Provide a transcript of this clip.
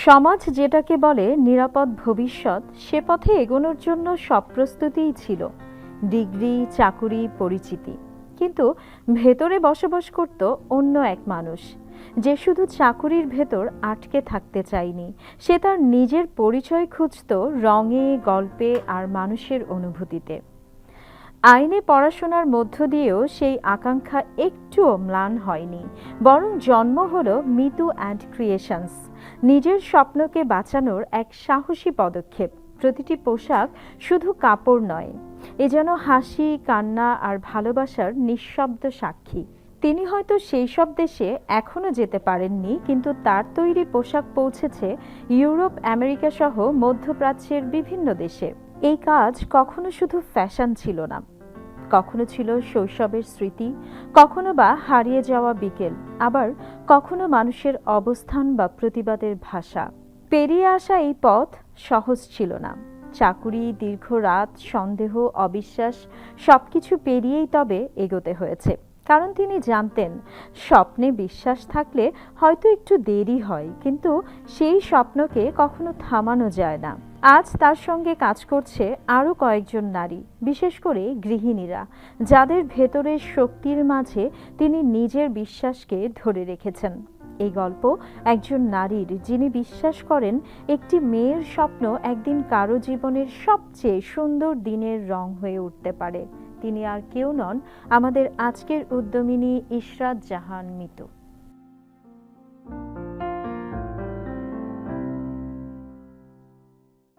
সমাজ যেটাকে বলে নিরাপদ ভবিষ্যৎ, সে পথে এগোনোর জন্য সব প্রস্তুতিই ছিল। ডিগ্রি, চাকুরি, পরিচিতি। কিন্তু ভেতরে বসবাস করত অন্য এক মানুষ, যে শুধু চাকুরির ভেতর আটকে থাকতে চায়নি। সে তার নিজের পরিচয় খুঁজত রঙে, গল্পে আর মানুষের অনুভূতিতে। আইনে পড়াশোনার মধ্য দিয়েও সেই আকাঙ্ক্ষা একটুও ম্লান হয়নি, বরং জন্ম হলো মিতু অ্যান্ড ক্রিয়েশনস, নিজের স্বপ্নকে বাঁচানোর এক সাহসী পদক্ষেপ। প্রতিটি পোশাক শুধু কাপড় নয়, এ যেন হাসি, কান্না আর ভালোবাসার নিঃশব্দ সাক্ষী। তিনি হয়তো সেই সব দেশে এখনো যেতে পারেননি, কিন্তু তার তৈরি পোশাক পৌঁছেছে ইউরোপ, আমেরিকা সহ মধ্যপ্রাচ্যের বিভিন্ন দেশে। এই কাজ কখনো শুধু ফ্যাশন ছিল না, কখনো ছিল শৈশবের স্মৃতি, কখনো বা হারিয়ে যাওয়া বিকেল, আবার কখনো মানুষের অবস্থান বা প্রতিবাদের ভাষা। পেরিয়ে আসা এই পথ সহজ ছিল না। চাকুরি, দীর্ঘ রাত, সন্দেহ, অবিশ্বাস সবকিছু পেরিয়েই তবে এগোতে হয়েছে। কারণ তিনি জানতেন, স্বপ্নে বিশ্বাস থাকলে হয়তো একটু দেরি হয়, কিন্তু সেই স্বপ্নকে কখনো থামানো যায় না। আজ তার সঙ্গে কাজ করছে আরও কয়েকজন নারী, বিশেষ করে গৃহিণীরা, যাদের ভেতরের শক্তির মাঝে তিনি নিজের বিশ্বাসকে ধরে রেখেছেন। এই গল্প একজন নারীর, যিনি বিশ্বাস করেন একটি মেয়ের স্বপ্ন একদিন কারো জীবনের সবচেয়ে সুন্দর দিনের রং হয়ে উঠতে পারে। তিনি আর কেউ নন, আমাদের আজকের উদ্যমিনী ইশরাত জাহান মিতু।